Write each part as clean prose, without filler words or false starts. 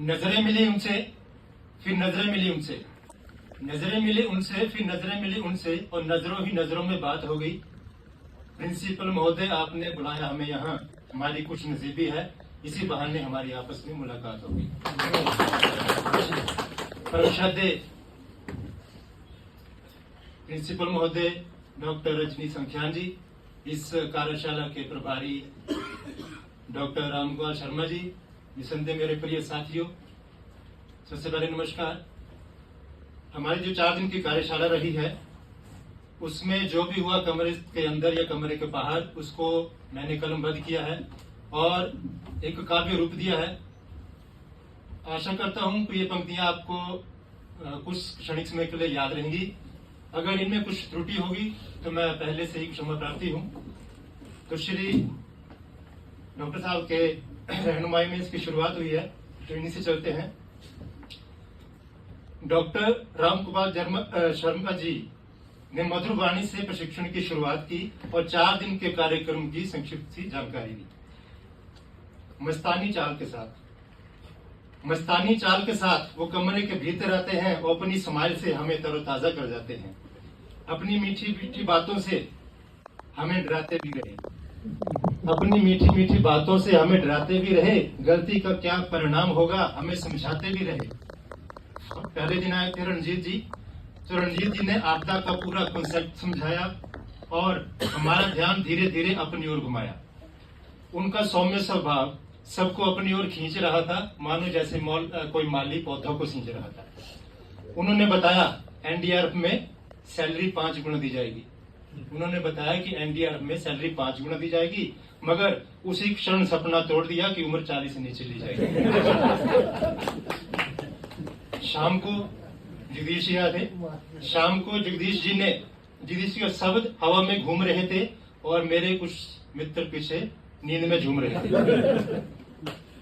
नजरें मिली उनसे, फिर नजरें मिली उनसे, नजरें मिली उनसे, फिर नजरें मिली उनसे, और नजरों ही नजरों में बात हो गई। प्रिंसिपल महोदय, आपने बुलाया हमें यहाँ, हमारी कुछ नसीबी है, इसी बहाने हमारी आपस में मुलाकात हो गई। परमश्रद्धेय प्रिंसिपल महोदय डॉक्टर रजनी संख्यान जी, इस कार्यशाला के प्रभारी डॉक्टर रामगोपाल शर्मा जी, निसंदेह मेरे प्रिय साथियों, सबसे पहले नमस्कार। हमारी जो 4 दिन की कार्यशाला रही है, उसमें जो भी हुआ कमरे के अंदर या कमरे के बाहर, उसको मैंने कलमबद्ध किया है और एक काव्य रूप दिया है। आशा करता हूं कि ये पंक्तियां आपको कुछ क्षणिक समय के लिए याद रहेंगी। अगर इनमें कुछ त्रुटि होगी तो मैं पहले से ही क्षमा प्रार्थी हूं। तो श्री डॉक्टर साहब के रहनुमाई में इसकी शुरुआत हुई है, तो इन्हीं से चलते हैं। डॉक्टर रामगोपाल शर्मा जी ने मधुर वाणी से प्रशिक्षण की शुरुआत की और 4 दिन के कार्यक्रम की संक्षिप्त सी जानकारी दी। मस्तानी चाल के साथ, मस्तानी चाल के साथ वो कमरे के भीतर आते हैं और अपनी स्माइल से हमें तरोताजा कर जाते हैं। अपनी मीठी मीठी बातों से हमें डराते भी रहे, अपनी मीठी मीठी बातों से हमें डराते भी रहे, गलती का क्या परिणाम होगा हमें समझाते भी रहे। पहले दिन आए थे रणजीत जी, तो रणजीत जी ने आपदा का पूरा कॉन्सेप्ट समझाया और हमारा ध्यान धीरे धीरे अपनी ओर घुमाया। उनका सौम्य स्वभाव सबको अपनी ओर खींच रहा था, मानो जैसे कोई माली पौधों को सींच रहा था। उन्होंने बताया एनडीआरएफ में सैलरी 5 गुना दी जाएगी। उन्होंने बताया कि एनडीआरएफ में सैलरी 5 गुना दी जाएगी, मगर उसी क्षण सपना तोड़ दिया कि उम्र 40 से नीचे ली जाएगी। शाम को जगदीश जी थे, शाम को जगदीश जी का शब्द हवा में घूम रहे थे और मेरे कुछ मित्र पीछे नींद में झूम रहे थे।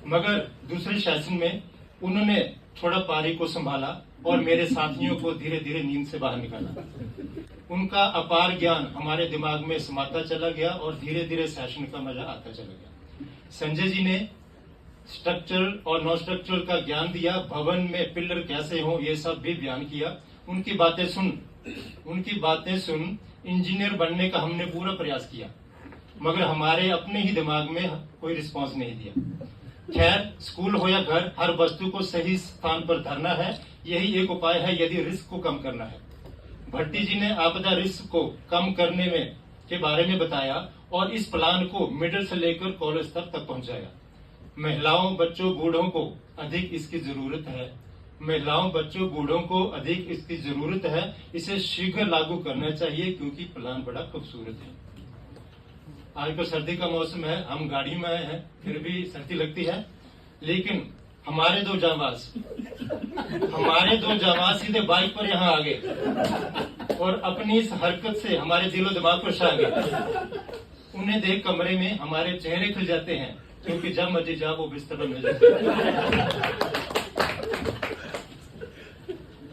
मगर दूसरे सेशन में उन्होंने थोड़ा पारी को संभाला और मेरे साथियों को धीरे धीरे नींद से बाहर निकाला। उनका अपार ज्ञान हमारे दिमाग में समाता चला गया और धीरे धीरे सेशन का मजा आता चला गया। संजय जी ने स्ट्रक्चरल और नॉन स्ट्रक्चरल का ज्ञान दिया, भवन में पिलर कैसे हो ये सब भी बयान किया। उनकी बातें सुन इंजीनियर बनने का हमने पूरा प्रयास किया, मगर हमारे अपने ही दिमाग में कोई रिस्पांस नहीं दिया। खैर, स्कूल हो या घर, हर वस्तु को सही स्थान पर धरना है, यही एक उपाय है यदि रिस्क को कम करना है। भट्टी जी ने आपदा रिस्क को कम करने के बारे में बताया और इस प्लान को मिडिल से लेकर कॉलेज तक पहुंचाया। महिलाओं, बच्चों, बूढ़ों को अधिक इसकी जरूरत है। महिलाओं, बच्चों, बूढ़ों को अधिक इसकी जरूरत है। इसे शीघ्र लागू करना चाहिए क्योंकि प्लान बड़ा खूबसूरत है। आज तो सर्दी का मौसम है, हम गाड़ी में आए हैं, फिर भी सर्दी लगती है, लेकिन हमारे दो जांबाज सीधे बाइक पर यहाँ आ गए और अपनी इस हरकत से हमारे दिलो दिमाग पर छा गए। उन्हें देख कमरे में हमारे चेहरे खिल जाते हैं, क्योंकि जब मर्जी जाओ वो बिस्तर पर मिल जाते हैं।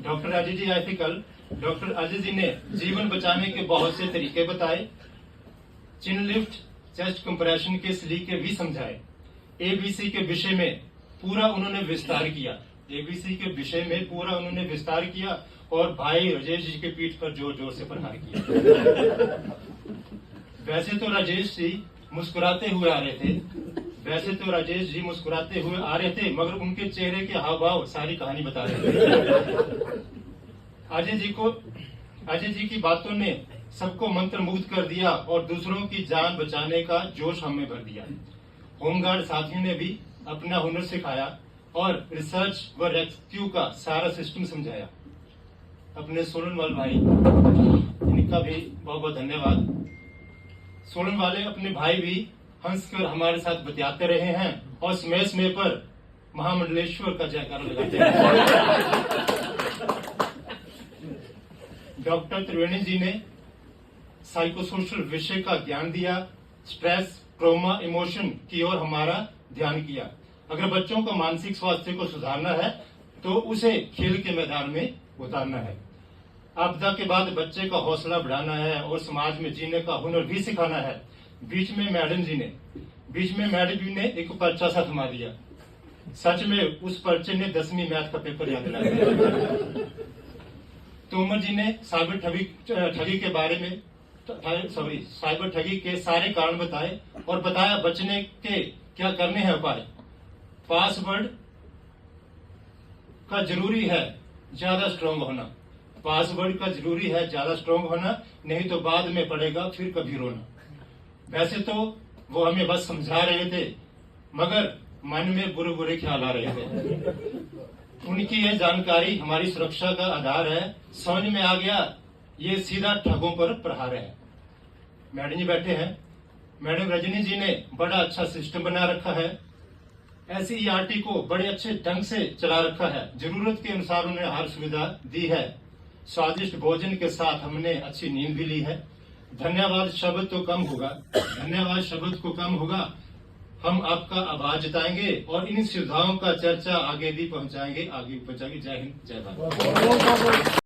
डॉक्टर अजय जी आए थे कल। डॉक्टर अजय जी ने जीवन बचाने के बहुत से तरीके बताए, चिन लिफ्ट, चेस्ट कंप्रेशन के सलीके भी समझाए। एबीसी के विषय में पूरा उन्होंने विस्तार किया, एबीसी के विषय में पूरा उन्होंने विस्तार किया और भाई राजेश जी के पीठ पर जोर जोर से प्रहार किया। वैसे तो राजेश जी मुस्कुराते हुए आ रहे थे, मगर उनके चेहरे के हाव भाव सारी कहानी बता रहे थे। अजय जी की बातों ने सबको मंत्रमुग्ध कर दिया और दूसरों की जान बचाने का जोश हमें भर दिया। होमगार्ड साथियों ने भी अपना हुनर सिखाया और रिसर्च व रेस्क्यू का सारा सिस्टम समझाया। अपने सोलनवाल भाई, इनका भी बहुत बहुत धन्यवाद। सोलन वाले अपने भाई भी हंसकर हमारे साथ बतियाते रहे हैं और समय पर महामंडलेश्वर का जयकारा लगाते हैं। डॉक्टर त्रिवेणी जी ने साइकोसोशल विषय का ज्ञान दिया, स्ट्रेस, ट्रॉमा, इमोशन की ओर हमारा ध्यान किया। अगर बच्चों का मानसिक स्वास्थ्य को सुधारना है तो उसे खेल के मैदान में उतारना है। आपदा के बाद बच्चे का हौसला बढ़ाना है और समाज में जीने का हुनर भी सिखाना है। बीच में मैडम जी ने एक पर्चा सा थमा दिया। सच में उस पर्चे ने 10वीं मैथ का पेपर याद दिलाया। तोमर जी ने साइबर ठगी के बारे में साइबर ठगी के सारे कारण बताए और बताया बचने के क्या करने हैं उपाय। पासवर्ड का जरूरी है ज्यादा स्ट्रांग होना, पासवर्ड का जरूरी है ज्यादा स्ट्रांग होना, नहीं तो बाद में पड़ेगा फिर कभी रोना। वैसे तो वो हमें बस समझा रहे थे, मगर मन में बुरे बुरे ख्याल आ रहे थे। उनकी यह जानकारी हमारी सुरक्षा का आधार है। समझ में आ गया ये सीधा ठगों पर प्रहार है। मैडम जी बैठे हैं। मैडम रजनी जी ने बड़ा अच्छा सिस्टम बना रखा है। ऐसी ईआरटी को बड़े अच्छे ढंग से चला रखा है। जरूरत के अनुसार उन्हें हर सुविधा दी है। स्वादिष्ट भोजन के साथ हमने अच्छी नींद भी ली है। धन्यवाद शब्द तो कम होगा, धन्यवाद शब्द को कम होगा। हम आपका आभार जताएंगे और इन सुविधाओं का चर्चा आगे भी पहुंचाएंगे। जय हिंद, जय भारत।